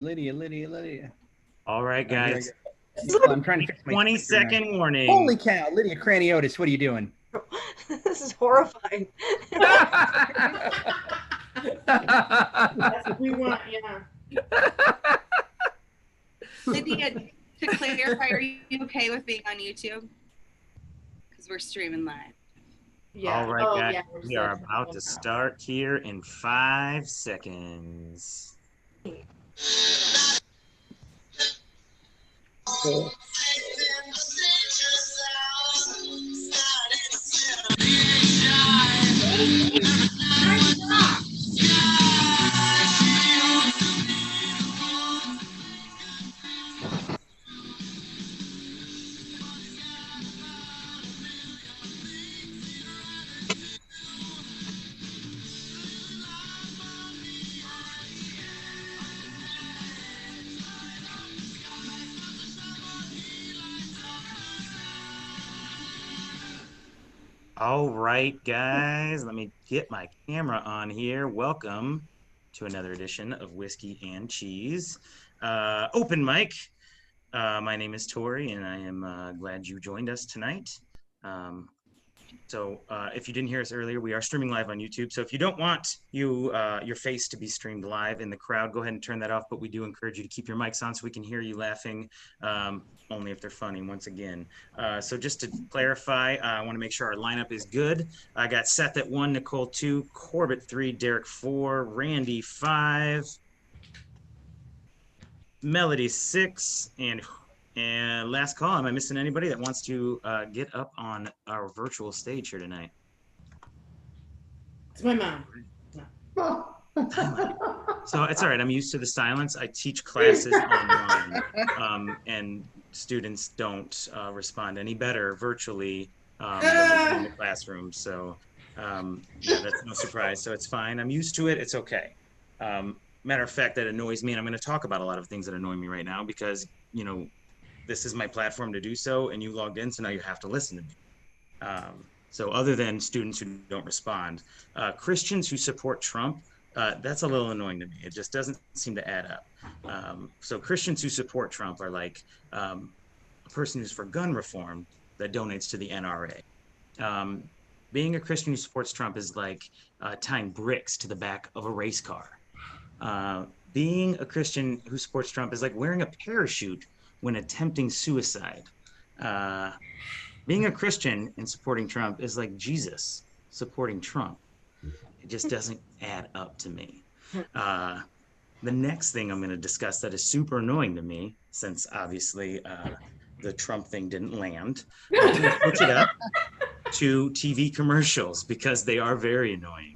Lydia. All right, guys. I'm trying to fix my 20-second warning. Holy cow, Lydia Craniotis, what are you doing? This is horrifying. That's what we want, yeah. Lydia, to clarify, are you okay with being on YouTube? Because we're streaming live. Yeah. All right, guys. Yeah, We are about to start here in 5 seconds. All right, guys, let me get my camera on here. Welcome to another edition of Whiskey and Cheese. Open mic. My name is Tori, and I am glad you joined us tonight. So if you didn't hear us earlier, we are streaming live on YouTube. So if you don't want your face to be streamed live in the crowd, go ahead and turn that off. But we do encourage you to keep your mics on so we can hear you laughing, only if they're funny, once again. So just to clarify, I want to make sure our lineup is good. I got Seth at 1, Nicole 2, Corbett 3, Derek 4, Randy 5, Melody 6, and last call, am I missing anybody that wants to get up on our virtual stage here tonight? It's my mom. So it's all right. I'm used to the silence. I teach classes online, and students don't respond any better virtually than in the classroom. So yeah, that's no surprise. So it's fine. I'm used to it. It's okay. Matter of fact, that annoys me, and I'm going to talk about a lot of things that annoy me right now because, you know, this is my platform to do so, and you logged in, so now you have to listen to me. So other than students who don't respond, Christians who support Trump, that's a little annoying to me. It just doesn't seem to add up. So Christians who support Trump are like a person who's for gun reform that donates to the NRA. Being a Christian who supports Trump is like tying bricks to the back of a race car. Being a Christian who supports Trump is like wearing a parachute when attempting suicide. Being a Christian and supporting Trump is like Jesus supporting Trump. It just doesn't add up to me. The next thing I'm going to discuss that is super annoying to me, since obviously the Trump thing didn't land, I'm going to switch it up to TV commercials because they are very annoying.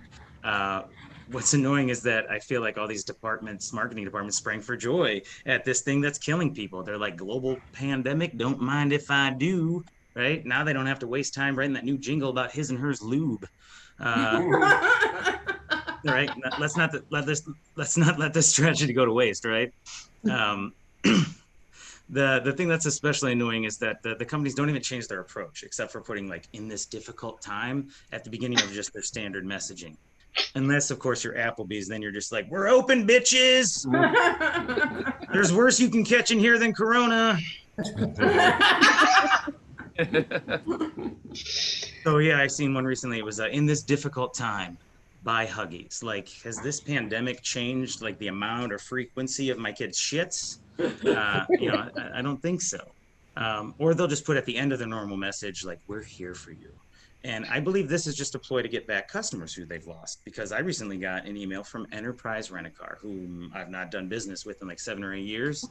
What's annoying is that I feel like all these departments, marketing departments, sprang for joy at this thing that's killing people. They're like, global pandemic, don't mind if I do, right? Now they don't have to waste time writing that new jingle about his and hers lube. Right? Let's not let this tragedy go to waste, right? The thing that's especially annoying is that the companies don't even change their approach, except for putting like in this difficult time at the beginning of just their standard messaging. Unless, of course, you're Applebee's, then you're just like, we're open, bitches. There's worse you can catch in here than Corona. So yeah, I seen one recently. It was in this difficult time, buy Huggies. Like, has this pandemic changed like the amount or frequency of my kids' shits? You know, I don't think so. Or they'll just put at the end of the normal message, like, we're here for you. And I believe this is just a ploy to get back customers who they've lost, because I recently got an email from Enterprise Rent-A-Car, whom I've not done business with in like 7 or 8 years.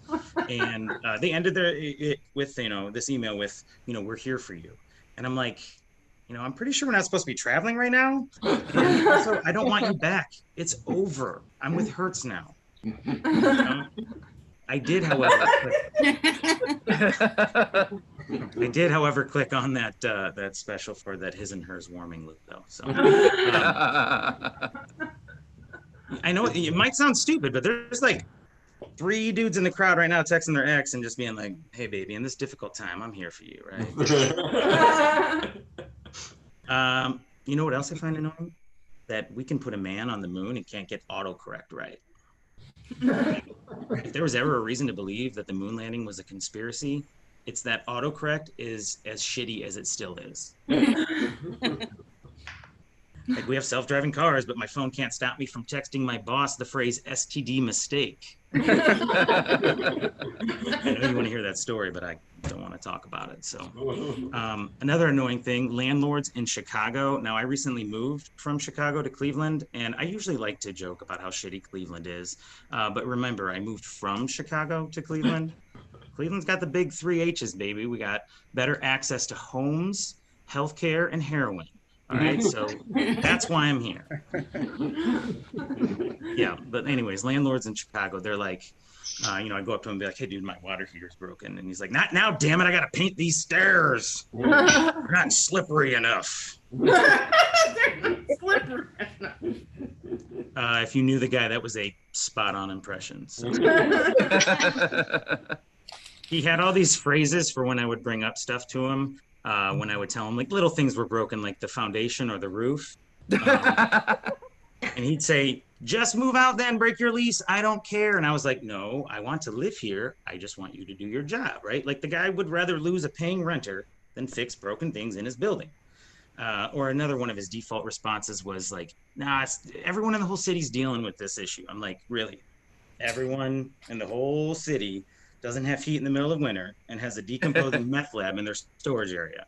And they ended it with, you know, this email with, you know, we're here for you. And I'm like, you know, I'm pretty sure we're not supposed to be traveling right now. And also, I don't want you back. It's over. I'm with Hertz now. I did, however, click on that special for that his and hers warming loop, though. So I know it might sound stupid, but there's like 3 dudes in the crowd right now texting their ex and just being like, "Hey, baby, in this difficult time, I'm here for you." Right? You know what else I find annoying? That we can put a man on the moon and can't get autocorrect right. If there was ever a reason to believe that the moon landing was a conspiracy, it's that autocorrect is as shitty as it still is. Like, we have self-driving cars, but my phone can't stop me from texting my boss the phrase STD mistake. I know you want to hear that story, but I don't want to talk about it. So another annoying thing, landlords in Chicago. Now, I recently moved from Chicago to Cleveland, and I usually like to joke about how shitty Cleveland is. But remember, I moved from Chicago to Cleveland. Cleveland's got the big 3 H's, baby. We got better access to homes, healthcare, and heroin. All right, so that's why I'm here. Yeah, but anyways, landlords in Chicago, they're like, I go up to him and be like, hey, dude, my water heater's broken. And he's like, not now, damn it, I got to paint these stairs. They're not slippery enough. Slippery. If you knew the guy, that was a spot-on impression. So. He had all these phrases for when I would bring up stuff to him. When I would tell him like little things were broken, like the foundation or the roof. And he'd say, just move out then, break your lease. I don't care. And I was like, no, I want to live here. I just want you to do your job, right? Like the guy would rather lose a paying renter than fix broken things in his building. Or another one of his default responses was like, nah, everyone in the whole city's dealing with this issue. I'm like, really? Everyone in the whole city doesn't have heat in the middle of winter and has a decomposing meth lab in their storage area.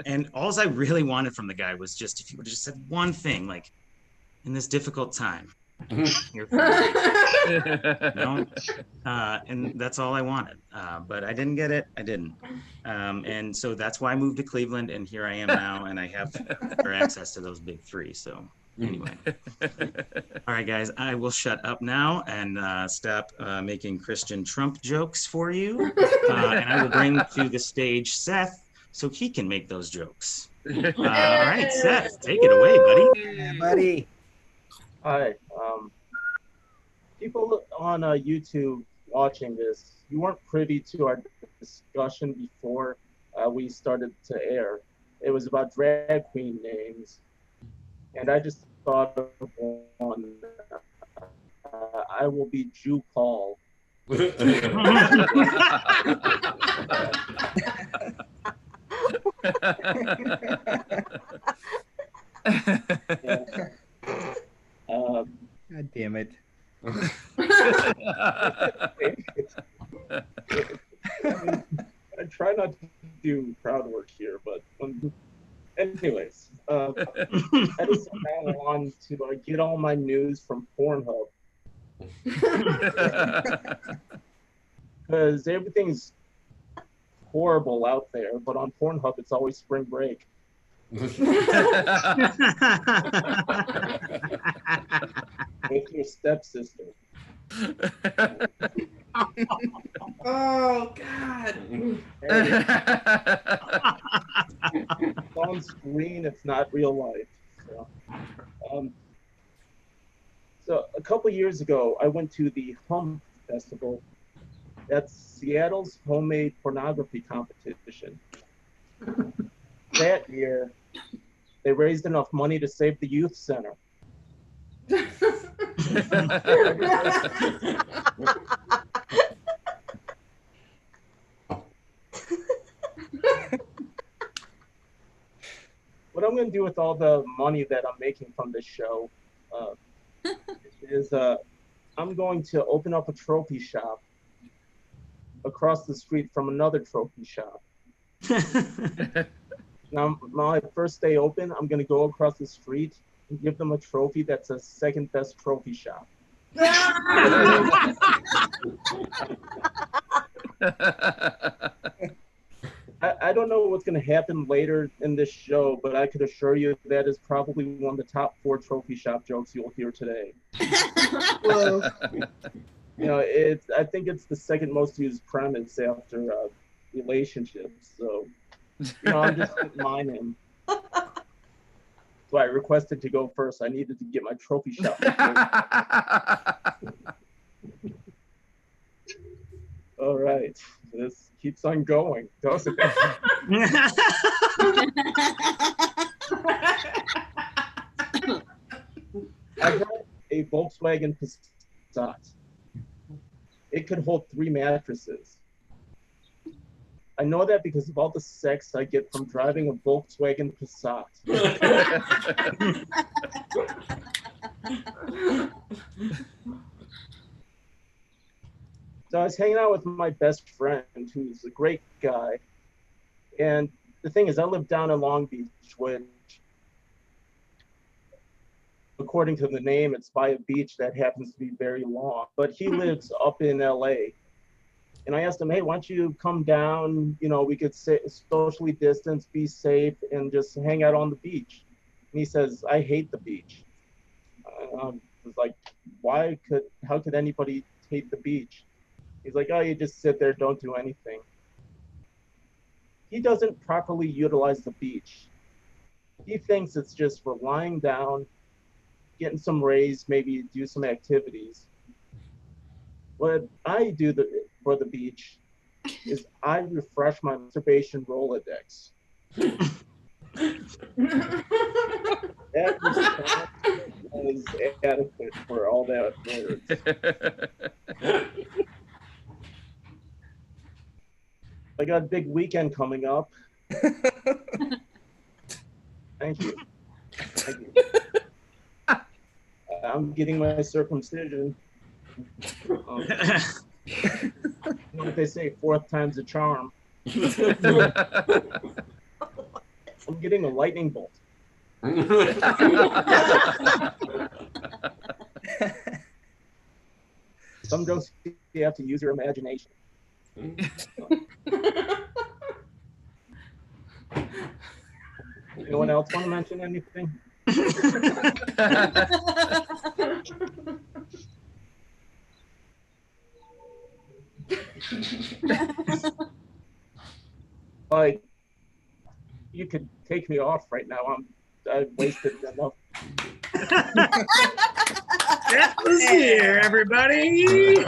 And all I really wanted from the guy was just, if he would have just said one thing, like, in this difficult time, you're and that's all I wanted. But I didn't get it. I didn't. And so that's why I moved to Cleveland, and here I am now, and I have better access to those big 3. So anyway. All right, guys, I will shut up now and stop making Christian Trump jokes for you. And I will bring to the stage Seth so he can make those jokes. All right, Seth, take it away, buddy. Yeah, buddy. Hi. People on YouTube watching this, you weren't privy to our discussion before we started to air. It was about drag queen names. And I just thought of one. I will be Jew Paul. God damn it. I try not to do crowd work here, but anyways, I just now on to get all my news from Pornhub. Because everything's horrible out there, but on Pornhub it's always spring break. With your stepsister. Oh God. It's on screen, it's not real life. So a couple years ago, I went to the Hum Festival. That's Seattle's homemade pornography competition. That year, they raised enough money to save the youth center. What I'm going to do with all the money that I'm making from this show is I'm going to open up a trophy shop across the street from another trophy shop. Now, my first day open, I'm going to go across the street and give them a trophy that's a second best trophy shop. I don't know what's going to happen later in this show, but I could assure you that is probably one of the top 4 trophy shop jokes you'll hear today. Whoa. I think it's the second most used premise after relationships. So, I'm just mining. So I requested to go first. I needed to get my trophy shop. All right, this keeps on going, doesn't it? I had a Volkswagen Passat. It could hold 3 mattresses. I know that because of all the sex I get from driving a Volkswagen Passat. So I was hanging out with my best friend, who's a great guy. And the thing is, I live down in Long Beach, which, according to the name, it's by a beach that happens to be very long. But he lives up in LA. And I asked him, hey, why don't you come down? You know, we could socially distance, be safe, and just hang out on the beach. And he says, I hate the beach. I was like, how could anybody hate the beach? He's like, oh, you just sit there, don't do anything. He doesn't properly utilize the beach. He thinks it's just for lying down, getting some rays, maybe do some activities. What I do for the beach is I refresh my masturbation Rolodex. That response is adequate for all that words. I got a big weekend coming up. Thank you. Thank you. I'm getting my circumcision. You know what they say, 4th time's a charm. I'm getting a lightning bolt. Some jokes you have to use your imagination. Anyone else want to mention anything? Like, you could take me off right now. I've wasted enough. That was here, everybody.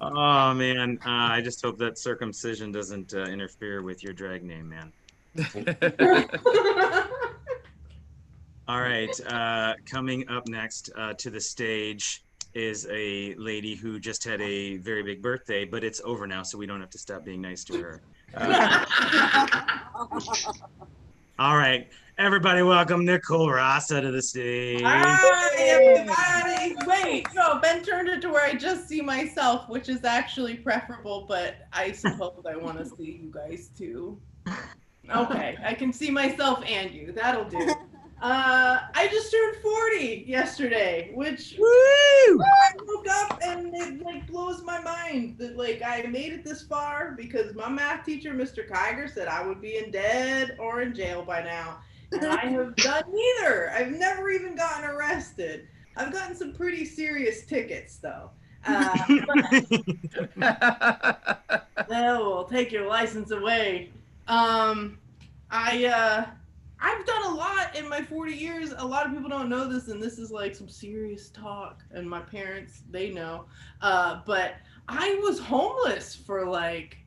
Oh man, I just hope that circumcision doesn't interfere with your drag name, man. All right, coming up next to the stage is a lady who just had a very big birthday, but it's over now, so we don't have to stop being nice to her. All right, everybody, welcome Nicole Rasa to the stage. Hi, everybody. Wait, no, Ben turned it to where I just see myself, which is actually preferable, but I suppose I want to see you guys too. Okay, I can see myself and you. That'll do. I just turned 40 yesterday, which I woke up and it like blows my mind that like I made it this far because my math teacher, Mr. Kiger, said I would be in dead or in jail by now. And I have done neither. I've never even gotten arrested. I've gotten some pretty serious tickets though. We'll take your license away. I've done a lot in my 40 years. A lot of people don't know this, and this is like some serious talk, and my parents, they know. But I was homeless for like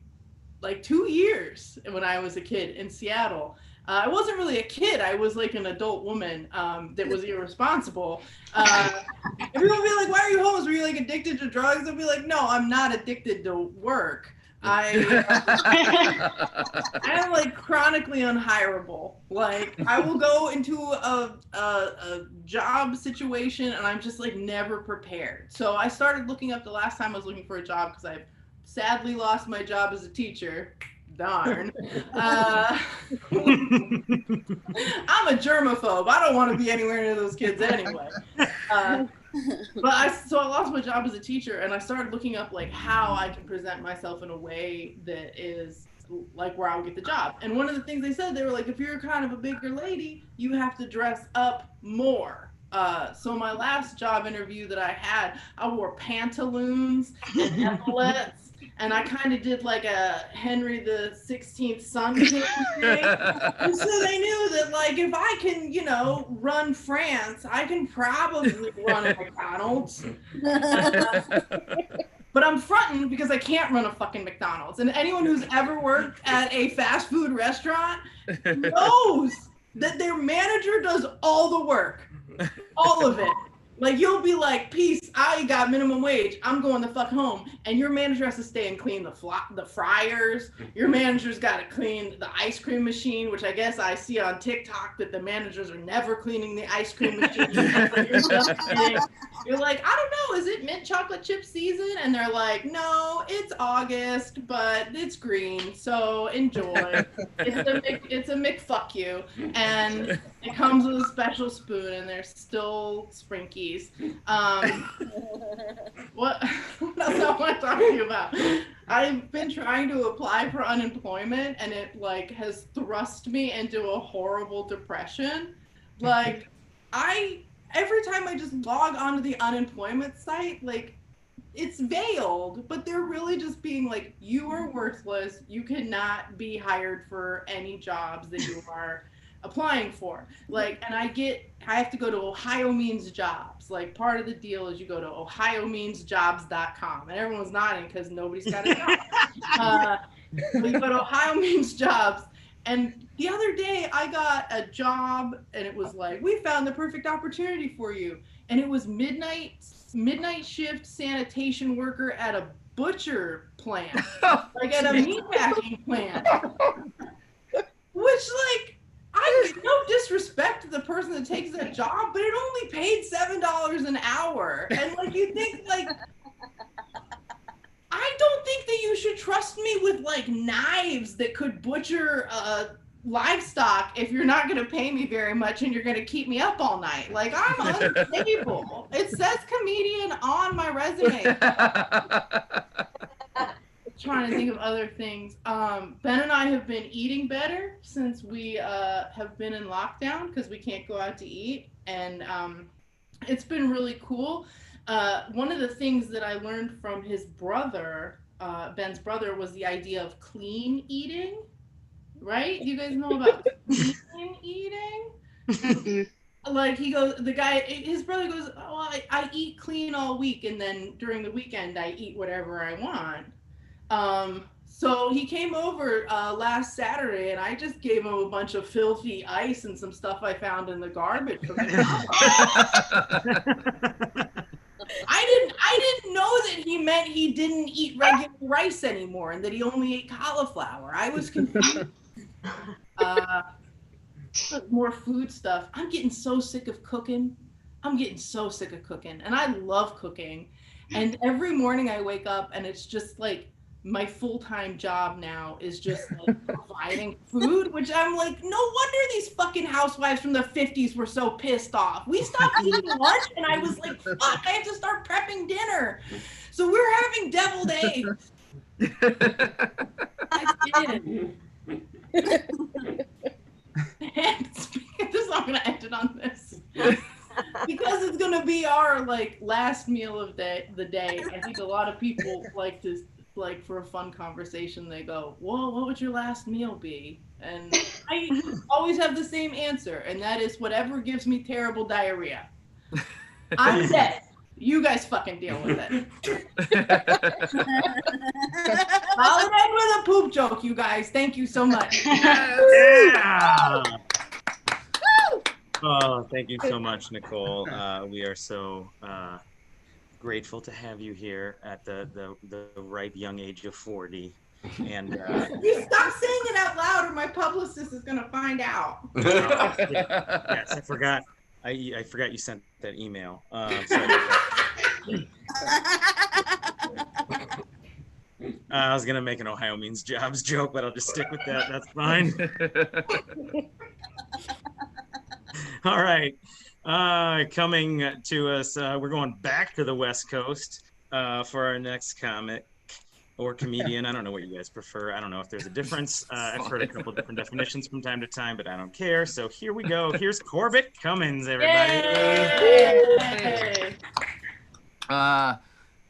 2 years when I was a kid in Seattle. I wasn't really a kid. I was like an adult woman that was irresponsible. And people would be like, why are you homeless? Were you like addicted to drugs? I'd be like, no, I'm not addicted to work. I am like chronically unhireable. Like I will go into a job situation and I'm just like never prepared. So I started looking up the last time I was looking for a job because I've sadly lost my job as a teacher. Darn. I'm a germaphobe. I don't want to be anywhere near those kids anyway. So I lost my job as a teacher and I started looking up like how I can present myself in a way that is like where I'll get the job. And one of the things they said, they were like, if you're kind of a bigger lady, you have to dress up more. So my last job interview that I had, I wore pantaloons and epaulets. And I kind of did like a Henry the 16th Sun King thing. And so they knew that like if I can, you know, run France, I can probably run a McDonald's. But I'm fronting because I can't run a fucking McDonald's. And anyone who's ever worked at a fast food restaurant knows that their manager does all the work. All of it. Like you'll be like, peace, I got minimum wage. I'm going the fuck home. And your manager has to stay and clean the fryers. Your manager's got to clean the ice cream machine, which I guess I see on TikTok that the managers are never cleaning the ice cream machine. You're like, I don't know, is it mint chocolate chip season? And they're like, no, it's August, but it's green, so enjoy. It's a McFuck you. And it comes with a special spoon, and there's still Sprinkies. What else I want to talk to you about? I've been trying to apply for unemployment, and it like has thrust me into a horrible depression. Like every time I just log onto the unemployment site, like it's veiled, but they're really just being like, you are worthless. You cannot be hired for any jobs that you are applying for. Like, and I have to go to Ohio Means Jobs. Like, part of the deal is you go to ohiomeansjobs.com, and everyone's nodding because nobody's got a job. You go to Ohio Means Jobs, and the other day I got a job, and it was like, we found the perfect opportunity for you, and it was midnight shift sanitation worker at a butcher plant, like at a meatpacking plant, which like, no disrespect to the person that takes that job, but it only paid $7 an hour. And like, you think like, I don't think that you should trust me with like knives that could butcher livestock if you're not going to pay me very much and you're going to keep me up all night. Like, I'm unstable. It says comedian on my resume. Trying to think of other things. Ben and I have been eating better since we have been in lockdown because we can't go out to eat, and it's been really cool. One of the things that I learned from his brother, Ben's brother, was the idea of clean eating. Right? You guys know about clean eating? Like his brother goes, oh, I eat clean all week, and then during the weekend I eat whatever I want. So he came over last Saturday, and I just gave him a bunch of filthy ice and some stuff I found in the garbage. I didn't know that he meant he didn't eat regular rice anymore and that he only ate cauliflower. I was confused. More food stuff. I'm getting so sick of cooking. And I love cooking. And every morning I wake up, and it's just like, my full-time job now is just like providing food, which I'm like, no wonder these fucking housewives from the 50s were so pissed off. We stopped eating lunch, and I was like, fuck, I have to start prepping dinner. So we're having deviled eggs. I did. And speaking of this, I'm gonna end it on this. Because it's gonna be our like last meal of the day. I think a lot of people like to, like, for a fun conversation, they go, well, what would your last meal be? And I always have the same answer, and that is whatever gives me terrible diarrhea. I'm dead. You guys fucking deal with it. I'll end with a poop joke, you guys. Thank you so much. Yeah. Oh, thank you so much, Nicole. We are so grateful to have you here at the ripe young age of 40. And you stop saying it out loud, or my publicist is gonna find out. Yes, I forgot. I forgot you sent that email. I was gonna make an Ohio Means Jobs joke, but I'll just stick with that. That's fine. All right. Coming to us, we're going back to the West Coast for our next comic or comedian. I don't know what you guys prefer. I don't know if there's a difference. I've heard a couple different definitions from time to time, but I don't care. So here we go. Here's Corbett Cummins, everybody. Yay!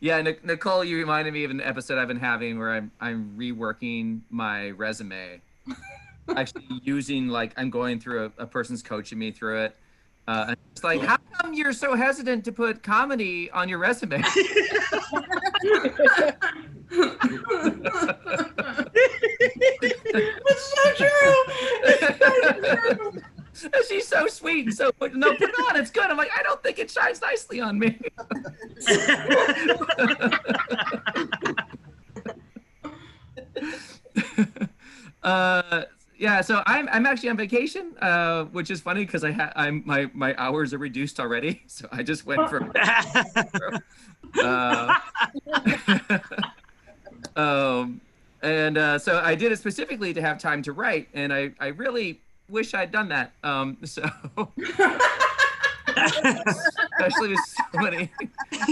Yeah, Nicole, you reminded me of an episode I've been having where I'm reworking my resume. Actually using, like, I'm going through a person's coaching me through it. And it's like, how come you're so hesitant to put comedy on your resume? It's so true. She's so sweet. sweet. So no, put it on. It's good. I'm like, I don't think it shines nicely on me. Yeah, so I'm actually on vacation, which is funny because my hours are reduced already. So I just went from so I did it specifically to have time to write, and I really wish I'd done that. So especially with so many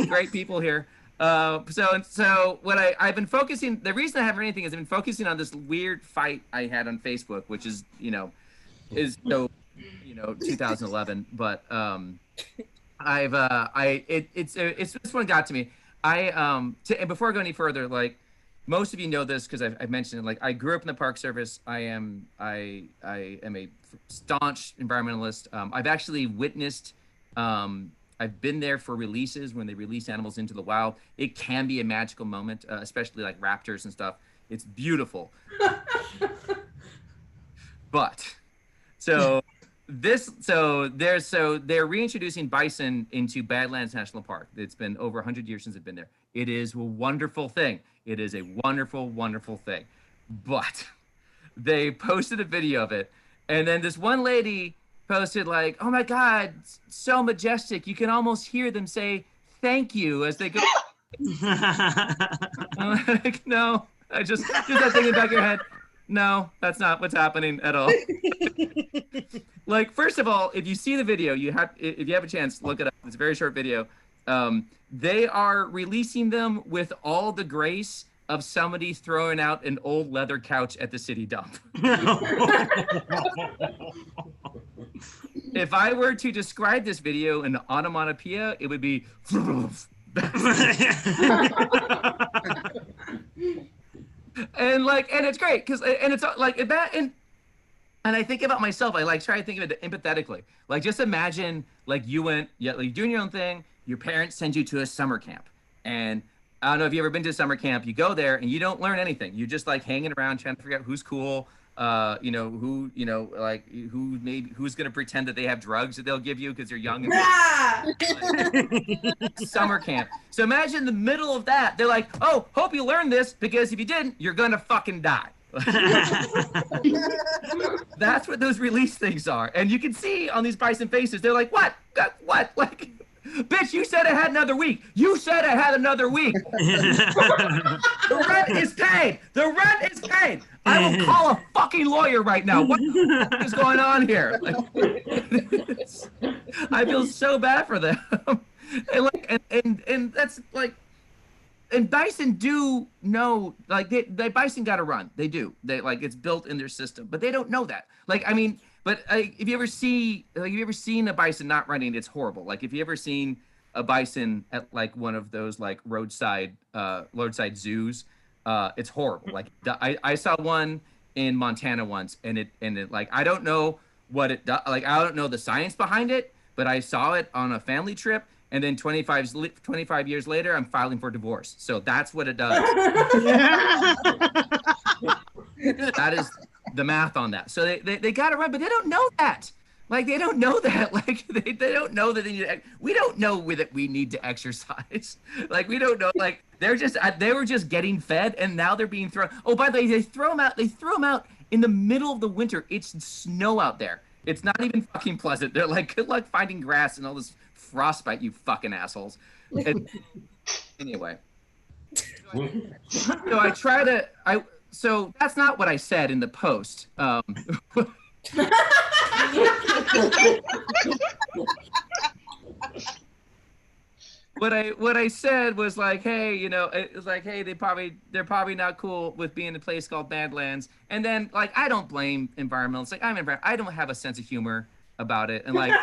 great people here. So what I've been focusing, the reason I haven't anything is I've been focusing on this weird fight I had on Facebook, which is, is 2011, but it's this one got to me. And before I go any further, like most of you know this because I've mentioned it, like I grew up in the Park Service. I am a staunch environmentalist. I've actually witnessed I've been there for releases when they release animals into the wild. It can be a magical moment, especially like raptors and stuff. It's beautiful. But they're reintroducing bison into Badlands National Park. It's been over 100 years since I've been there. It is a wonderful thing. It is a wonderful, wonderful thing. But they posted a video of it, and then this one lady posted like, "Oh my God, so majestic! You can almost hear them say thank you as they go." I'm like, no, just that thing in the back of your head. No, that's not what's happening at all. Like, first of all, if you see the video, if you have a chance, look it up. It's a very short video. They are releasing them with all the grace of somebody throwing out an old leather couch at the city dump. If I were to describe this video in onomatopoeia, it would be and it's great because it's like that and I think about myself. I like try to think of it empathetically. Like just imagine like you're doing your own thing. Your parents send you to a summer camp, and I don't know if you've ever been to a summer camp. You go there and you don't learn anything. You're just like hanging around trying to figure out who's cool. Who's gonna pretend that they have drugs that they'll give you because you're young and summer camp. So imagine the middle of that. They're like, "Oh, hope you learned this because if you didn't, you're gonna fucking die." That's what those release things are, and you can see on these bison faces. They're like, "What? What? Like, bitch, you said I had another week. You said I had another week. The rent is paid. The rent is paid. I will call a fucking lawyer right now. What the fuck is going on here?" Like, I feel so bad for them. And that's like, and bison do know, like they bison got to run. They do. They like it's built in their system, but they don't know that. Like, I mean. But if you ever seen a bison not running, it's horrible. Like if you ever seen a bison at like one of those like roadside zoos, it's horrible. Like I saw one in Montana once, and it like I don't know what it does. Like I don't know the science behind it, but I saw it on a family trip, and then 25 years later, I'm filing for divorce. So that's what it does. That is the math on that. So they got to run, but they don't know that. Like they don't know that. Like they don't know that they need. We don't know that we need to exercise. Like we don't know. Like they were just getting fed, and now they're being thrown. Oh, by the way, they throw them out. They throw them out in the middle of the winter. It's snow out there. It's not even fucking pleasant. They're like, good luck finding grass and all this frostbite, you fucking assholes. Anyway. So I try to. So that's not what I said in the post. What I said was like, hey, it was like, hey, they're probably not cool with being in a place called Badlands. And then like, I don't blame environmentalists. Like I don't have a sense of humor about it. And like,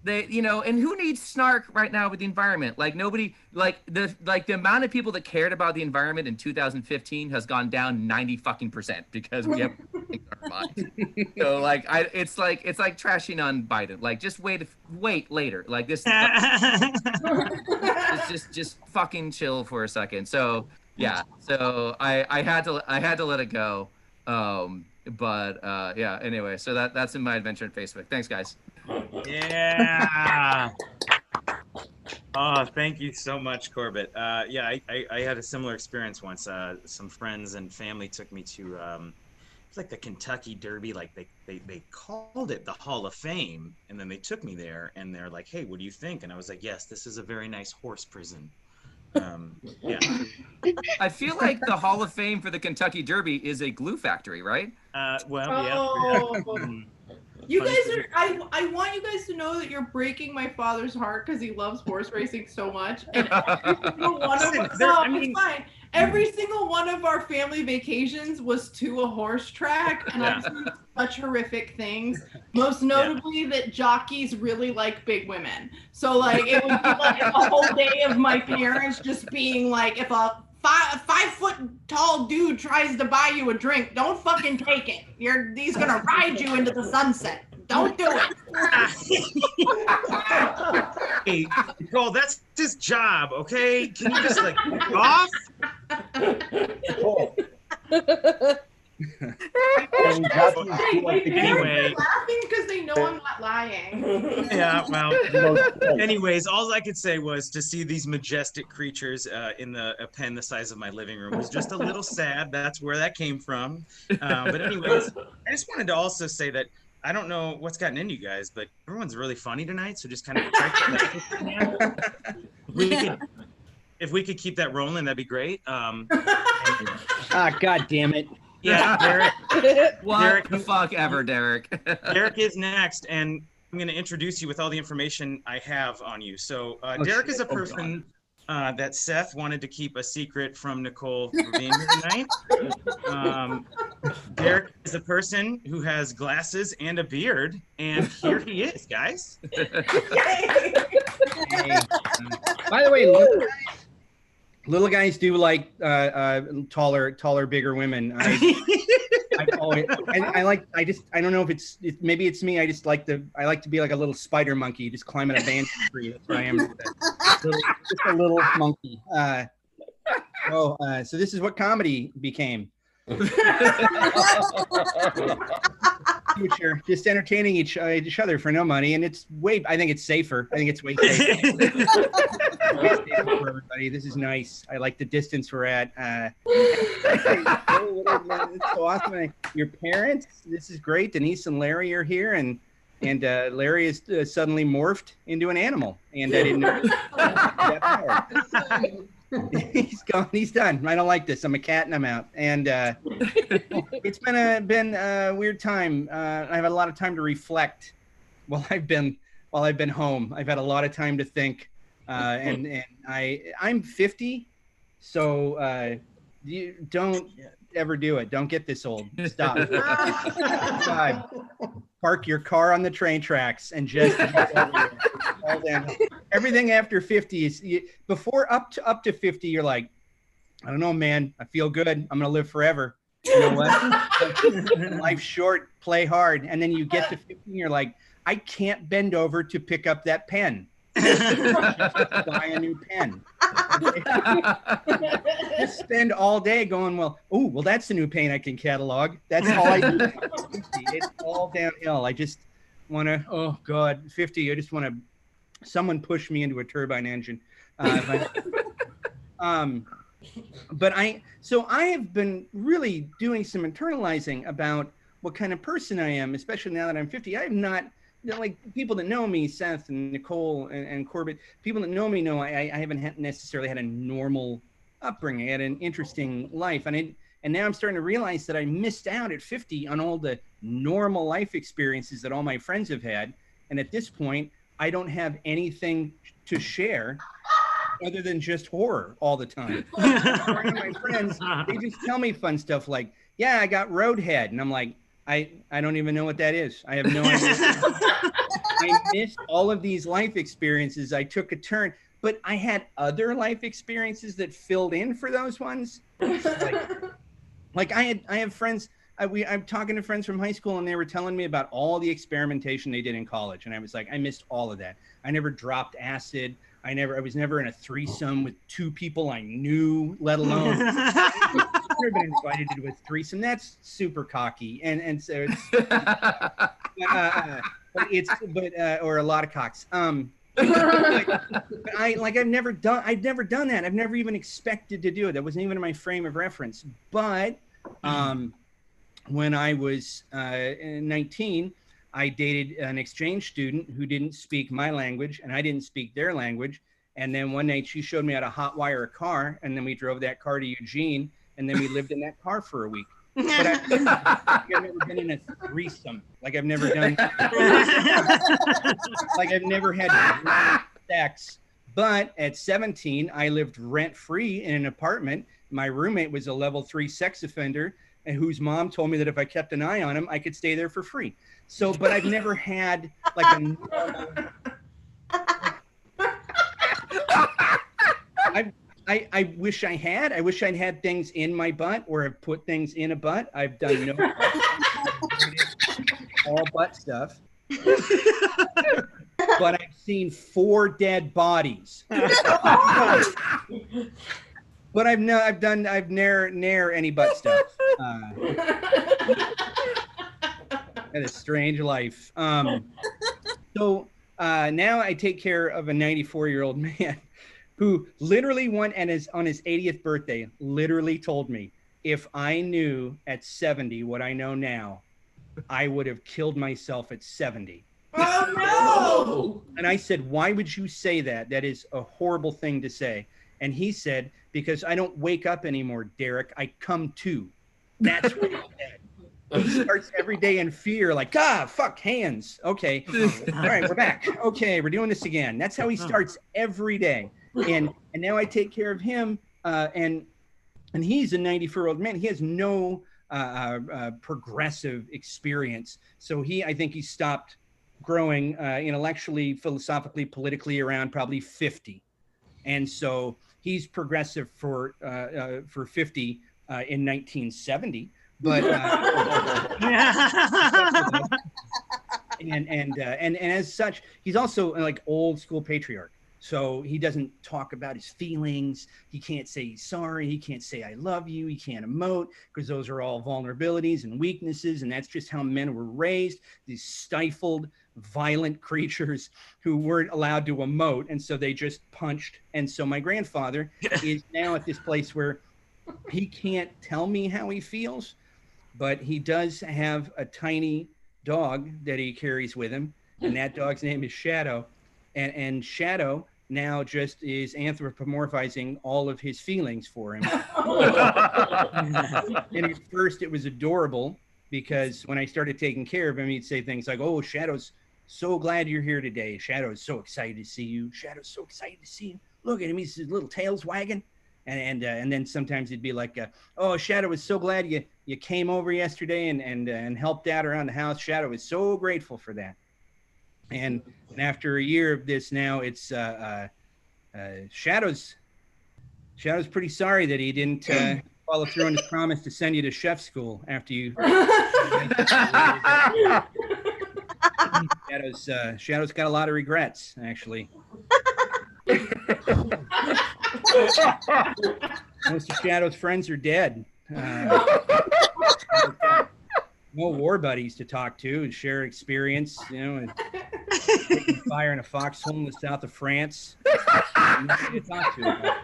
and who needs snark right now with the environment? Like nobody, like the amount of people that cared about the environment in 2015 has gone down 90% because we have things in our mind. So like, it's like trashing on Biden. Like just wait later. Like this, just fucking chill for a second. So yeah, so I had to let it go. But yeah, anyway, so that's in my adventure on Facebook. Thanks, guys. Yeah. Oh, thank you so much, Corbett. Yeah, I had a similar experience once. Some friends and family took me to it's like the Kentucky Derby. Like they called it the Hall of Fame, and then they took me there, and they're like, "Hey, what do you think?" And I was like, "Yes, this is a very nice horse prison." Yeah. I feel like the Hall of Fame for the Kentucky Derby is a glue factory, right? Well, Oh. yeah. You guys are. I want you guys to know that you're breaking my father's heart because he loves horse racing so much. And every single one of Listen, it's fine. Every single one of our family vacations was to a horse track, and I've seen such horrific things. Most notably, that jockeys really like big women. So like it would be like a whole day of my parents just being like, if a 5 foot tall dude tries to buy you a drink, don't fucking take it. He's gonna ride you into the sunset. Don't do it. Hey, Nicole, that's his job, okay? Can you just like fuck off? Cool. Anyway. Laughing because they know I'm not lying. Yeah, well, anyways, all I could say was to see these majestic creatures in a pen the size of my living room was just a little sad. That's where that came from. But anyways, I just wanted to also say that I don't know what's gotten into you guys, but everyone's really funny tonight. So just kind of if we could keep that rolling, that'd be great. Ah, God damn it. Yeah, Derek. What Derek, the fuck ever, Derek? Derek is next, and I'm going to introduce you with all the information I have on you. So Derek is a person that Seth wanted to keep a secret from Nicole for being here tonight. Derek is a person who has glasses and a beard, and here he is, guys. Hey, by the way, little guys do like taller, bigger women. I don't know if maybe it's me. I like to be like a little spider monkey, just climbing a banyan tree. That's what I am. Just a little monkey. So this is what comedy became. Future, just entertaining each other for no money, and I think it's safer. I think it's way safer. Way safer for everybody. This is nice. I like the distance we're at. It's so awesome. Your parents, this is great. Denise and Larry are here, and Larry is suddenly morphed into an animal, and I didn't know that power. He's gone. He's done. I don't like this. I'm a cat and I'm out. And it's been a weird time. I've had a lot of time to reflect while I've been home. I've had a lot of time to think. And I'm 50, so you don't ever do it. Don't get this old. Stop. Park your car on the train tracks and just all down. Everything after 50 is before up to 50. You're like, I don't know, man. I feel good. I'm gonna live forever. You know what? Life's short. Play hard. And then you get to 50, and you're like, I can't bend over to pick up that pen. Buy a new pen. Just spend all day going, well, that's the new paint I can catalog. That's all I do. It's all downhill. I just want to, oh God, 50. I just want to, someone push me into a turbine engine. But I have been really doing some internalizing about what kind of person I am, especially now that I'm 50. I have not, like people that know me, Seth and Nicole and Corbett, people that know me know I haven't necessarily had a normal upbringing. I had an interesting life. And now I'm starting to realize that I missed out at 50 on all the normal life experiences that all my friends have had. And at this point, I don't have anything to share other than just horror all the time. My friends, they just tell me fun stuff like, yeah, I got roadhead. And I'm like, I don't even know what that is. I have no idea. I missed all of these life experiences. I took a turn, but I had other life experiences that filled in for those ones. Like I have friends. I'm talking to friends from high school, and they were telling me about all the experimentation they did in college, and I was like, I missed all of that. I never dropped acid. I was never in a threesome with two people I knew, let alone never been invited to a threesome. That's super cocky, and so it's or a lot of cocks. I've never done that. I've never even expected to do it. That wasn't even in my frame of reference. But when I was 19, I dated an exchange student who didn't speak my language, and I didn't speak their language. And then one night she showed me how to hotwire a car, and then we drove that car to Eugene, and then we lived in that car for a week. But I've never been in a threesome. Like I've never done. Like I've never had sex. But at 17, I lived rent-free in an apartment. My roommate was a level 3 sex offender, and whose mom told me that if I kept an eye on him, I could stay there for free. So, but I've never had like a normal. I wish I had. I wish I'd had things in my butt or have put things in a butt. I've done no all butt stuff. But I've seen 4 dead bodies. But I've ne'er any butt stuff. Had a strange life. So now I take care of a 94-year-old man who literally on his 80th birthday, literally told me, if I knew at 70 what I know now, I would have killed myself at 70. Oh no! And I said, why would you say that? That is a horrible thing to say. And he said, because I don't wake up anymore, Derek. I come to. That's what he said. He starts every day in fear, like, fuck, hands. Okay. All right, we're back. Okay, we're doing this again. That's how he starts every day. And now I take care of him, and he's a 94-year-old man. He has no progressive experience. So I think he stopped growing intellectually, philosophically, politically around probably 50. And so he's progressive for 50 in 1970. But and as such, he's also like old school patriarch. So he doesn't talk about his feelings. He can't say he's sorry. He can't say I love you. He can't emote because those are all vulnerabilities and weaknesses. And that's just how men were raised, these stifled, violent creatures who weren't allowed to emote. And so they just punched. And so my grandfather is now at this place where he can't tell me how he feels, but he does have a tiny dog that he carries with him. And that dog's name is Shadow. And Shadow now just is anthropomorphizing all of his feelings for him. And at first it was adorable because when I started taking care of him, he'd say things like, oh, Shadow's so glad you're here today. Shadow's so excited to see you. Shadow's so excited to see you. Look at him. His little tail's wagging. And then sometimes it'd be like, oh, Shadow is so glad you came over yesterday and helped out around the house. Shadow is so grateful for that. And after a year of this now, it's Shadow's pretty sorry that he didn't follow through on his promise to send you to chef school after you. Shadow's got a lot of regrets, actually. Most of Shadow's friends are dead. No war buddies to talk to and share experience, and taking fire in a foxhole in the south of France. Nobody to talk to about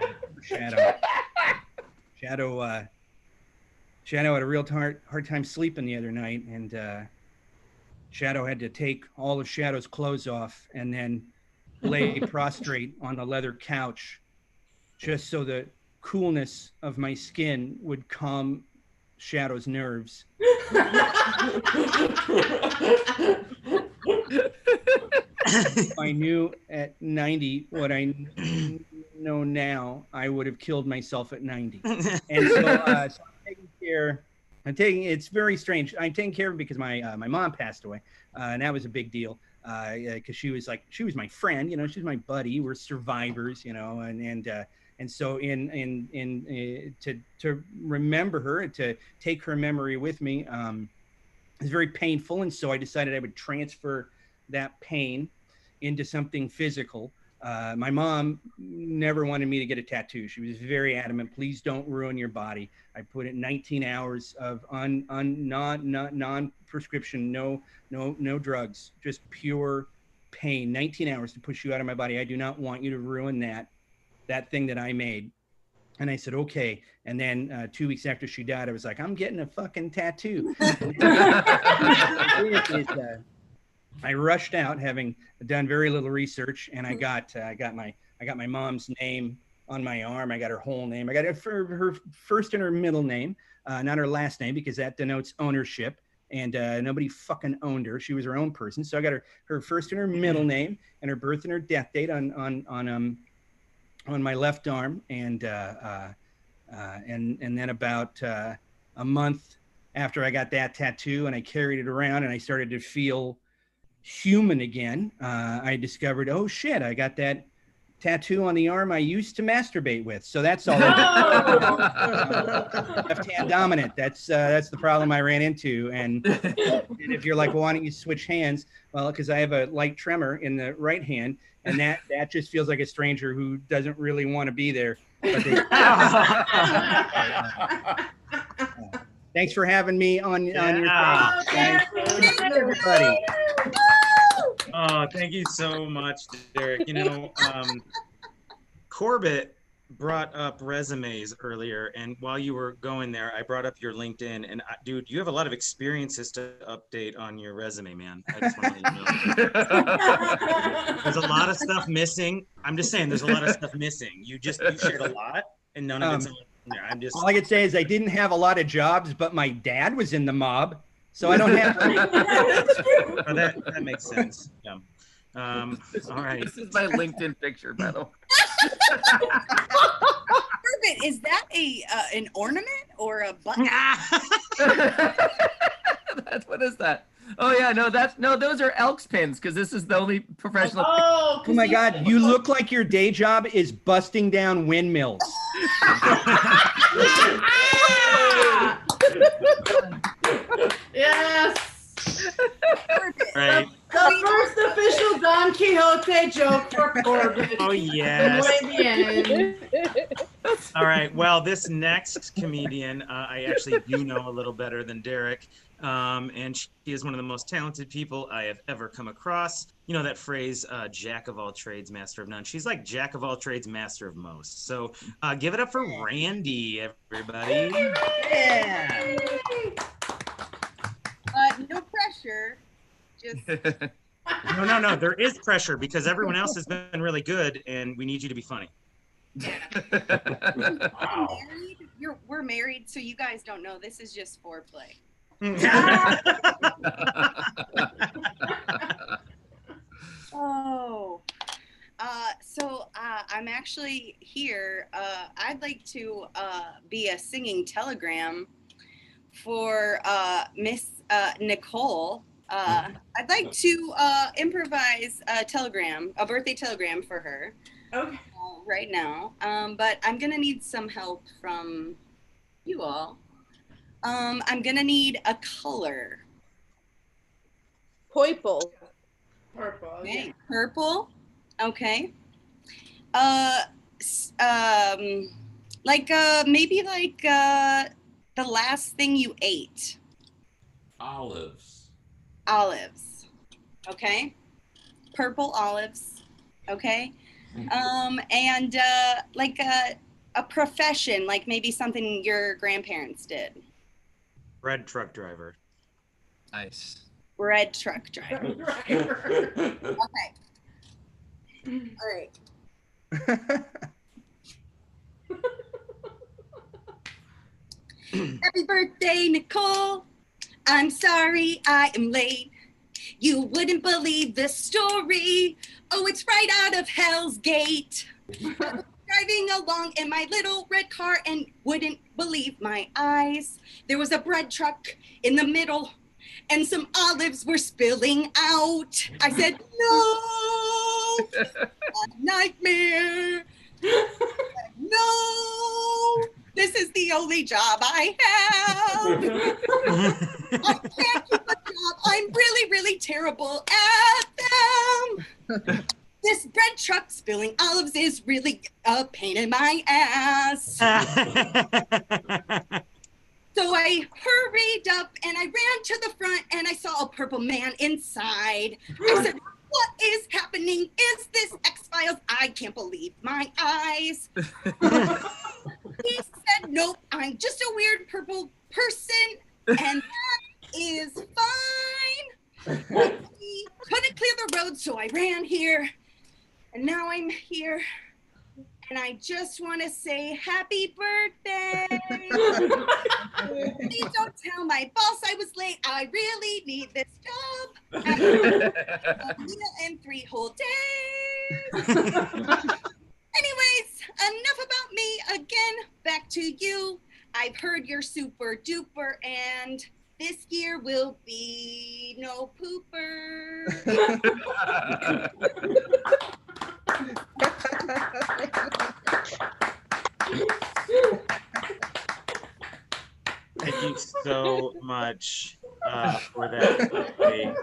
Shadow. Shadow had a real hard time sleeping the other night, and Shadow had to take all of Shadow's clothes off and then lay prostrate on the leather couch just so the coolness of my skin would calm Shadow's nerves. If I knew at 90 what I know now, I would have killed myself at 90. And so I'm taking care. It's very strange. I'm taking care of him because my mom passed away, and that was a big deal. Because she was my friend, she's my buddy. We're survivors, and so to remember her, to take her memory with me, is very painful. And so I decided I would transfer that pain into something physical. My mom never wanted me to get a tattoo. She was very adamant. Please don't ruin your body. I put in 19 hours of non-prescription, no drugs, just pure pain. 19 hours to push you out of my body. I do not want you to ruin that thing that I made. And I said, okay. And then 2 weeks after she died, I was like, I'm getting a fucking tattoo. I rushed out, having done very little research, and I got my mom's name on my arm. I got her whole name. I got her first and her middle name, not her last name, because that denotes ownership. And nobody fucking owned her. She was her own person. So I got her first and her middle name, and her birth and her death date on my left arm. And then about a month after I got that tattoo, and I carried it around, and I started to feel human again, I discovered, oh shit, I got that tattoo on the arm I used to masturbate with. So that's all. Left hand dominant. That's the problem I ran into. And if you're like, well, why don't you switch hands? Well, because I have a light tremor in the right hand, and that just feels like a stranger who doesn't really want to be there. But thanks for having me on your guys. Everybody. Oh, thank you so much, Derek. Corbett brought up resumes earlier, and while you were going there, I brought up your LinkedIn, and dude, you have a lot of experiences to update on your resume, man. I just want to let you know. There's a lot of stuff missing. I'm just saying, there's a lot of stuff missing. You shared a lot, and none of it's on there. All I could say is I didn't have a lot of jobs, but my dad was in the mob. So I don't have. Oh, that makes sense. Yeah. All right. This is my LinkedIn picture, by the way. Perfect. Is that an ornament or a button? What is that? Oh yeah, no, those are Elks pins, because this is the only professional. Oh my God, you look like your day job is busting down windmills. Yes. Right. The first official Don Quixote joke for Corbin. Oh yes. The end. All right. Well, this next comedian, I actually do know a little better than Derek, and she is one of the most talented people I have ever come across. You know that phrase, "Jack of all trades, master of none." She's like Jack of all trades, master of most. So, give it up for Randy, everybody. Yeah. No pressure. Just No. There is pressure because everyone else has been really good, and we need you to be funny. We're married, so you guys don't know. This is just foreplay. So I'm actually here. I'd like to be a singing telegram for Miss Nicole. I'd like to improvise a birthday telegram for her. Okay. Right now, but I'm gonna need some help from you all. I'm gonna need a color. Purple. Purple. Okay, purple. Okay. Maybe the last thing you ate. Olives. Olives. Okay. Purple olives. Okay. And a profession, like maybe something your grandparents did. Bread truck driver. Nice. Bread truck driver. Okay. All right. Happy birthday, Nicole. I'm sorry I am late. You wouldn't believe this story. Oh, it's right out of Hell's Gate. I was driving along in my little red car and wouldn't believe my eyes. There was a bread truck in the middle and some olives were spilling out. I said, no, a nightmare. No, this is the only job I have. I can't keep a job. I'm really, really terrible at them. This bread truck spilling olives is really a pain in my ass. So I hurried up and I ran to the front and I saw a purple man inside. I said, what is happening? Is this X-Files? I can't believe my eyes. He said, nope, I'm just a weird purple person and that is fine. He couldn't clear the road, so I ran here and now I'm here. And I just want to say happy birthday. Please don't tell my boss I was late. I really need this job. A meal in 3 whole days. Anyways, enough about me. Again, back to you. I've heard you're super duper and this year will be no pooper. Thank you so much for that birthday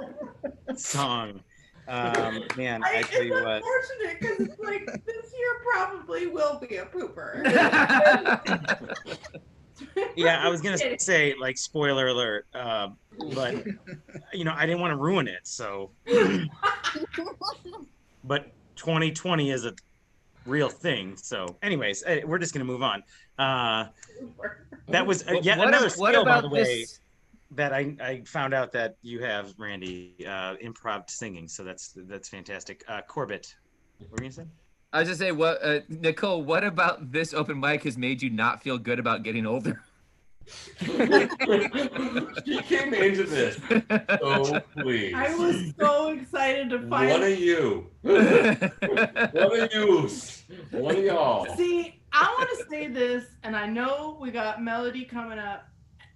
song. Man, I tell you it's what. unfortunate because it's like this year probably will be a pooper. Yeah, I was gonna say like spoiler alert, but you know I didn't want to ruin it. So, but 2020 is a real thing. So, anyways, we're just gonna move on. That was yet another skill, by the way, that I found out that you have, Randy, improv singing. So that's fantastic. Corbett, what were you gonna say? I was just say, what, Nicole? What about this open mic has made you not feel good about getting older? She came into this so pleased. I was so excited to find. What are you? What are you? What are y'all? See, I want to say this, and I know we got Melody coming up,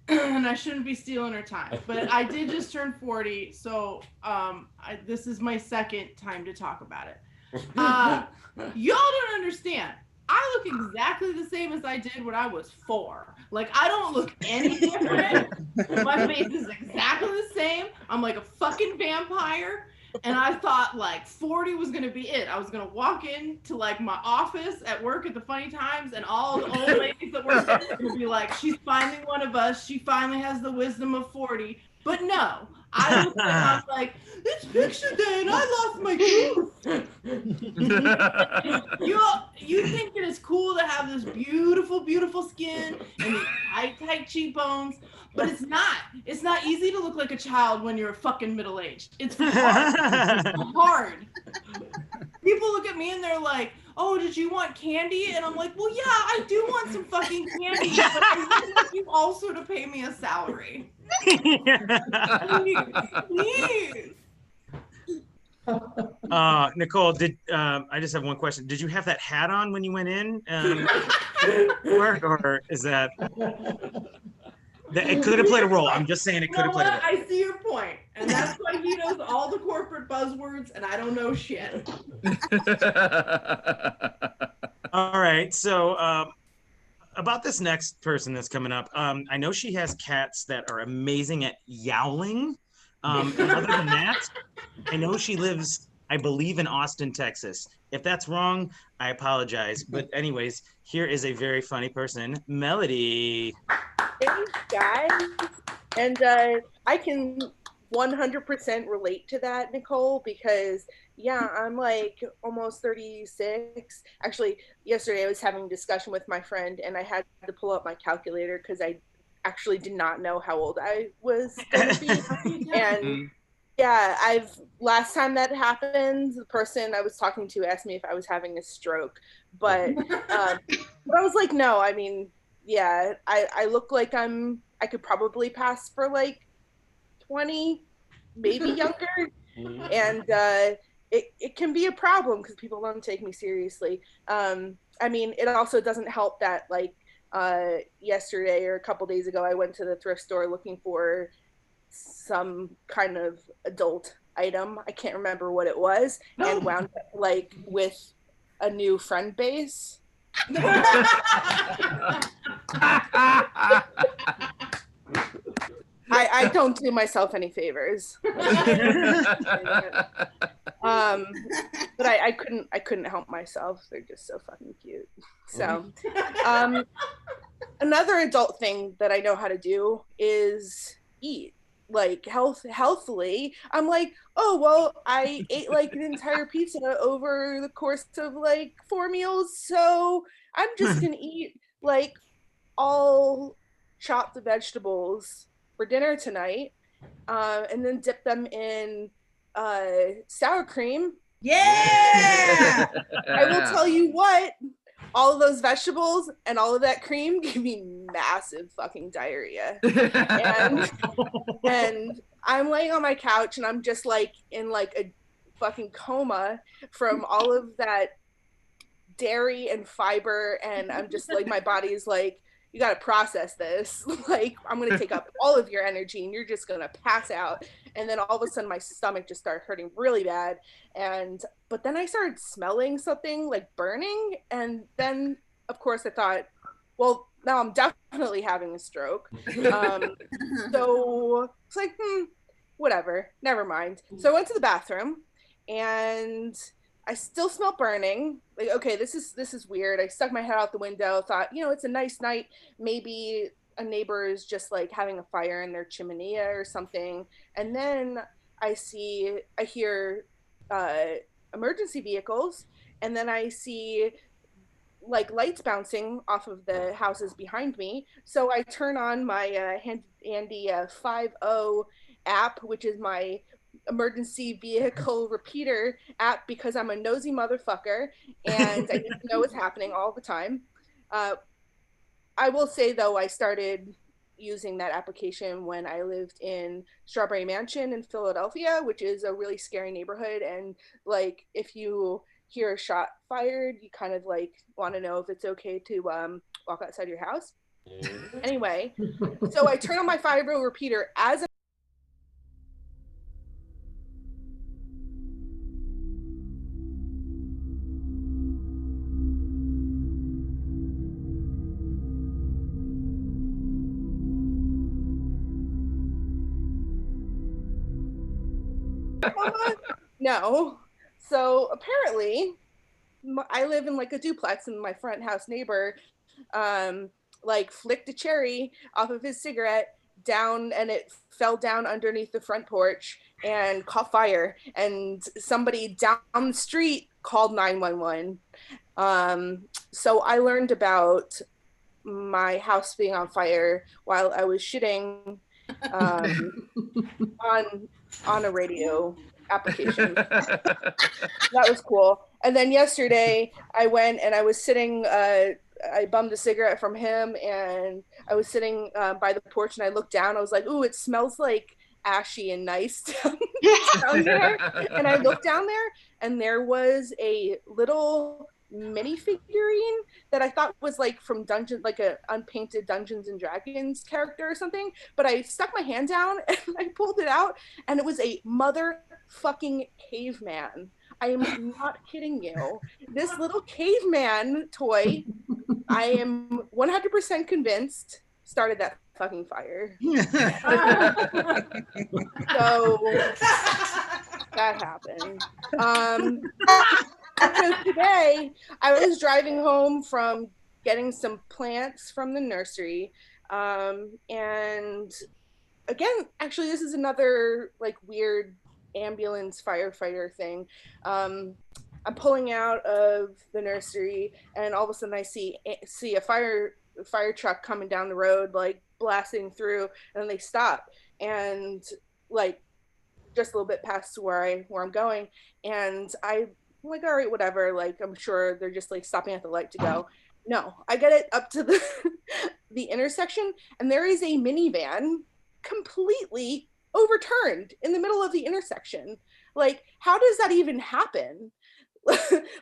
and I shouldn't be stealing her time, but I did just turn 40, so this is my second time to talk about it. Y'all don't understand. I look exactly the same as I did when I was 4. Like, I don't look any different. My face is exactly the same. I'm like a fucking vampire. And I thought like 40 was gonna be it. I was gonna walk into like my office at work at the Funny Times, and all the old ladies that work there would be like, she's finally one of us. She finally has the wisdom of 40. But no, I was like, it's picture day and I lost my tooth. You think it is cool to have this beautiful, beautiful skin and these tight, tight cheekbones, but it's not. It's not easy to look like a child when you're fucking middle-aged. It's hard. It's hard. People look at me and they're like, oh, did you want candy? And I'm like, well, yeah, I do want some fucking candy, but I would like you also to pay me a salary. Please. Nicole, I just have one question. Did you have that hat on when you went in? Or is that it could have played a role? I'm just saying it could have played a role. I see your point, and that's why he knows all the corporate buzzwords, and I don't know shit. All right, so about this next person that's coming up, I know she has cats that are amazing at yowling. And other than that, I know she lives, I believe, in Austin, Texas. If that's wrong, I apologize. But anyways, here is a very funny person, Melody. Thanks, guys. And I can 100% relate to that, Nicole, because yeah, I'm like almost 36. Actually, yesterday I was having a discussion with my friend and I had to pull up my calculator because I actually did not know how old I was going to be. And yeah, last time that happened, the person I was talking to asked me if I was having a stroke, but I was like, no, I mean, yeah, I look like I could probably pass for like 20, maybe younger. And it can be a problem because people don't take me seriously. I mean, it also doesn't help that like yesterday or a couple days ago, I went to the thrift store looking for some kind of adult item. I can't remember what it was, and wound up like with a new friend base. I don't do myself any favors. but I couldn't help myself. They're just so fucking cute. So, another adult thing that I know how to do is eat, like healthily. I'm like, oh well, I ate like an entire pizza over the course of like 4 meals, so I'm just gonna eat like all chopped vegetables for dinner tonight, and then dip them in sour cream. Yeah. I will tell you what, all of those vegetables and all of that cream give me massive fucking diarrhea. And I'm laying on my couch and I'm just like in like a fucking coma from all of that dairy and fiber, and I'm just like, my body's like, you got to process this. Like, I'm going to take up all of your energy and you're just going to pass out. And then all of a sudden my stomach just started hurting really bad. But then I started smelling something like burning. And then of course I thought, well, now I'm definitely having a stroke. So it's like, whatever, never mind. So I went to the bathroom and I still smell burning. Like, okay, this is weird. I stuck my head out the window, thought, it's a nice night. Maybe a neighbor is just like having a fire in their chimney or something. And then I hear emergency vehicles, and then I see like lights bouncing off of the houses behind me. So I turn on my handy 5.0 app, which is my emergency vehicle repeater app, because I'm a nosy motherfucker and I need to know what's happening all the time. I will say though, I started using that application when I lived in Strawberry Mansion in Philadelphia, which is a really scary neighborhood. And like, if you hear a shot fired, you kind of like want to know if it's okay to walk outside your house. Anyway, so I turn on my 5.0 repeater as no. So apparently I live in like a duplex, and my front house neighbor like flicked a cherry off of his cigarette down, and it fell down underneath the front porch and caught fire, and somebody down the street called 911. So I learned about my house being on fire while I was shitting on a radio application. That was cool. And then yesterday I went and I was sitting, I bummed a cigarette from him, and I was sitting by the porch, and I looked down. I was like, ooh, it smells like ashy and nice down there. And I looked down there, and there was a little mini figurine that I thought was like from like a unpainted Dungeons and Dragons character or something. But I stuck my hand down and I pulled it out, and it was a motherfucking caveman. I am not kidding you. This little caveman toy, I am 100% convinced, started that fucking fire. So that happened. So today I was driving home from getting some plants from the nursery, and again, actually, this is another like weird ambulance firefighter thing. I'm pulling out of the nursery, and all of a sudden I see a fire truck coming down the road, like blasting through, and then they stop, and like just a little bit past where I'm going, and I'm like, all right, whatever, like I'm sure they're just like stopping at the light to go. No, I get it up to the intersection, and there is a minivan completely overturned in the middle of the intersection. Like, how does that even happen?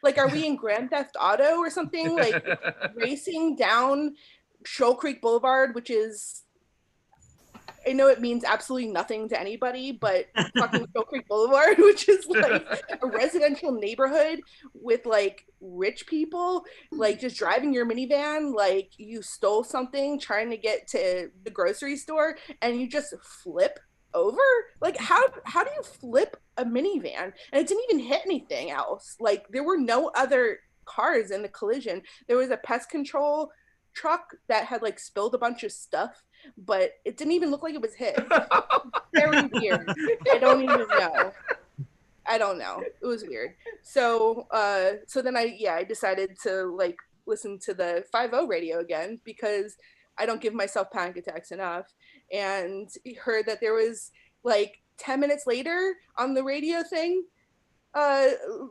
Like, are we in Grand Theft Auto or something? Like, racing down Shoal Creek Boulevard, which is, I know it means absolutely nothing to anybody, but fucking Shoal Creek Boulevard, which is like a residential neighborhood with like rich people, like just driving your minivan like you stole something, trying to get to the grocery store, and you just flip over? Like, how do you flip a minivan? And it didn't even hit anything else. Like, there were no other cars in the collision. There was a pest control truck that had like spilled a bunch of stuff, but it didn't even look like it was hit. Very weird. I don't even know. I don't know. It was weird. So then I decided to like listen to the 5-0 radio again, because I don't give myself panic attacks enough, and heard that there was like 10 minutes later on the radio thing,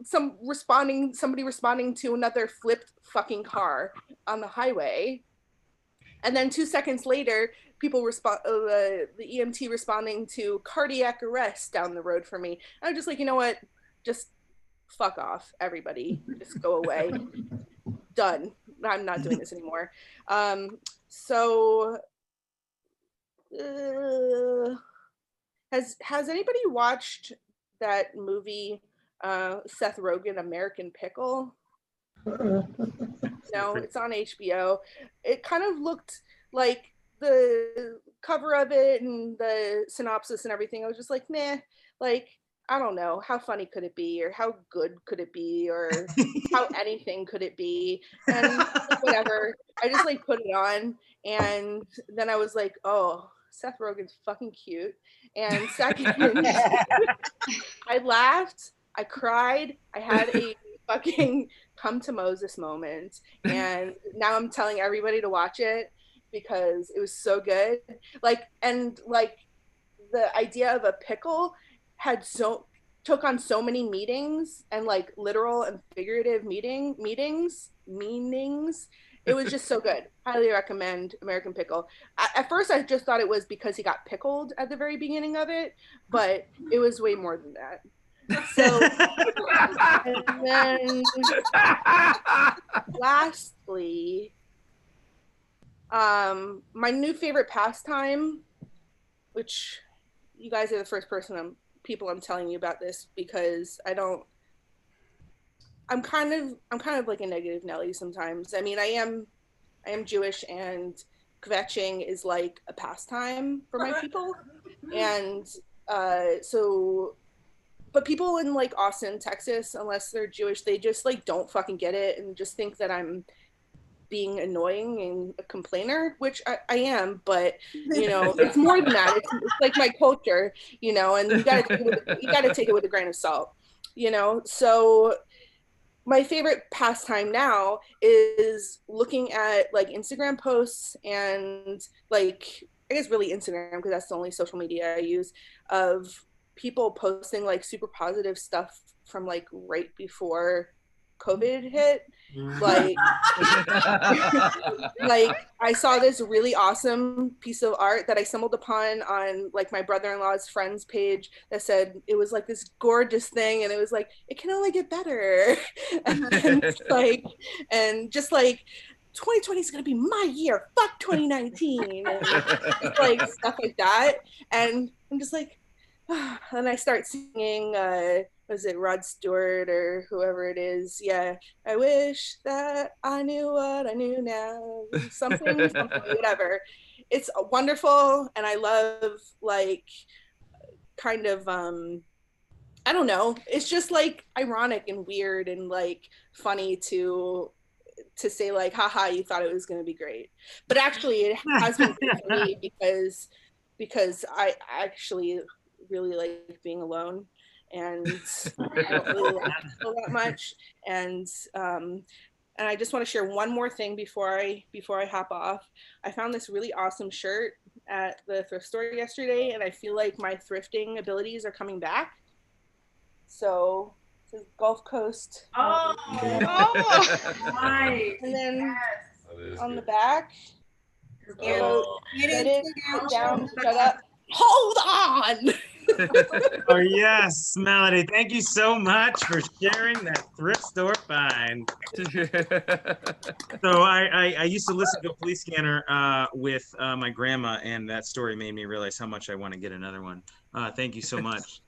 somebody responding to another flipped fucking car on the highway. And then 2 seconds later, people the EMT responding to cardiac arrest down the road for me. And I'm just like, you know what? Just fuck off, everybody. Just go away. Done. I'm not doing this anymore. So has anybody watched that movie, Seth Rogen, American Pickle? No, it's on HBO. It kind of looked like the cover of it and the synopsis and everything. I was just like, meh, like, I don't know, how funny could it be, or how good could it be, or how anything could it be, and whatever. I just like put it on, and then I was like, oh, Seth Rogen's fucking cute. And second, I laughed, I cried, I had a fucking come to Moses moment, and now I'm telling everybody to watch it because it was so good. Like, and like the idea of a pickle took on so many meanings, and like literal and figurative meanings. It was just so good. Highly recommend American Pickle. At first I just thought it was because he got pickled at the very beginning of it, but it was way more than that. So, and then lastly, my new favorite pastime, which you guys are the first people I'm telling you about this, because I'm kind of like a negative Nelly sometimes. I mean, I am Jewish, and kvetching is like a pastime for my people. And but people in like Austin, Texas, unless they're Jewish, they just like don't fucking get it and just think that I'm being annoying and a complainer, which I am, but you know, it's more than that. It's like my culture, you know, and you gotta take it with a grain of salt, you know. So my favorite pastime now is looking at like Instagram posts, and like, I guess really Instagram, because that's the only social media I use, of people posting like super positive stuff from like right before COVID hit. Like, like I saw this really awesome piece of art that I stumbled upon on like my brother-in-law's friend's page that said it was like this gorgeous thing, and it was like, it can only get better. And like, and just like 2020 is gonna be my year, fuck 2019, and just, like stuff like that. And I'm just like, and I start singing was it Rod Stewart or whoever it is? Yeah, I wish that I knew what I knew now. Something, whatever. It's wonderful, and I love like kind of I don't know. It's just like ironic and weird and like funny to say like, haha, you thought it was going to be great, but actually it has been good for me because I actually really like being alone, and I don't really like people that much. And I just want to share one more thing before I hop off. I found this really awesome shirt at the thrift store yesterday, and I feel like my thrifting abilities are coming back. So it says Gulf Coast. Oh, nice. And then on good. the back, Get it, sit down, shut up. Hold on. Oh yes, Melody, thank you so much for sharing that thrift store find. So I used to listen to a Police Scanner with my grandma, and that story made me realize how much I want to get another one. Thank you so much.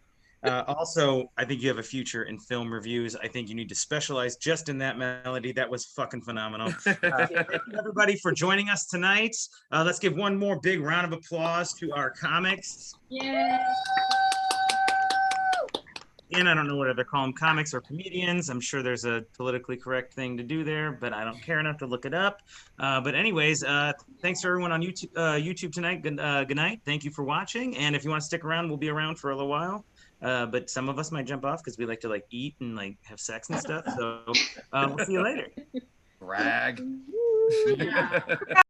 Also, I think you have a future in film reviews. I think you need to specialize just in that melody. That was fucking phenomenal. Thank you everybody for joining us tonight. Let's give one more big round of applause to our comics. Yeah. And I don't know whether they call them comics or comedians. I'm sure there's a politically correct thing to do there, but I don't care enough to look it up. But anyways, thanks to everyone on YouTube tonight. Good night. Thank you for watching. And if you want to stick around, we'll be around for a little while. But some of us might jump off because we like to like eat and like have sex and stuff. So we'll see you later. Brag. Yeah.